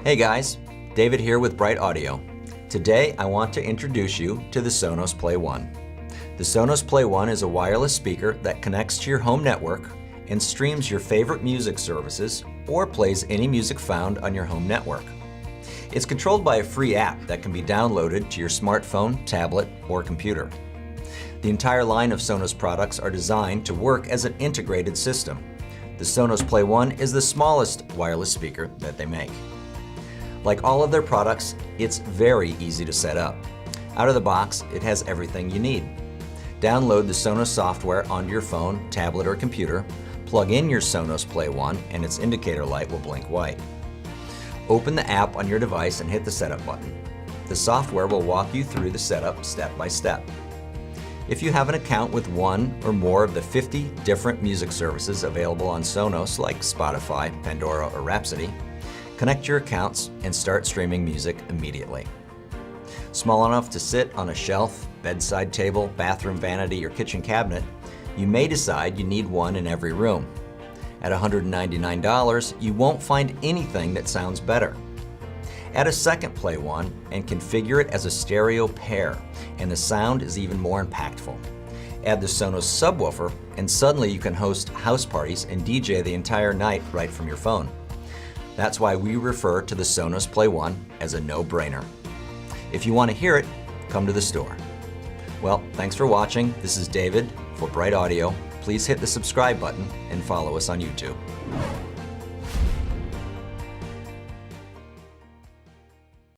Hey guys, David here with Bright Audio. Today I want to introduce you to the Sonos Play 1. The Sonos Play 1 is a wireless speaker that connects to your home network and streams your favorite music services or plays any music found on your home network. It's controlled by a free app that can be downloaded to your smartphone, tablet, or computer. The entire line of Sonos products are designed to work as an integrated system. The Sonos Play 1 is the smallest wireless speaker that they make. Like all of their products, it's very easy to set up. Out of the box, it has everything you need. Download the Sonos software onto your phone, tablet, or computer, plug in your Sonos Play 1, and its indicator light will blink white. Open the app on your device and hit the setup button. The software will walk you through the setup step by step. If you have an account with one or more of the 50 different music services available on Sonos like Spotify, Pandora, or Rhapsody, connect your accounts and start streaming music immediately. Small enough to sit on a shelf, bedside table, bathroom vanity, or kitchen cabinet, you may decide you need one in every room. At $199, you won't find anything that sounds better. Add a second Play 1 and configure it as a stereo pair, and the sound is even more impactful. Add the Sonos subwoofer, and suddenly you can host house parties and DJ the entire night right from your phone. That's why we refer to the Sonos Play 1 as a no-brainer. If you want to hear it, come to the store. Well, thanks for watching. This is David for Bright Audio. Please hit the subscribe button and follow us on YouTube.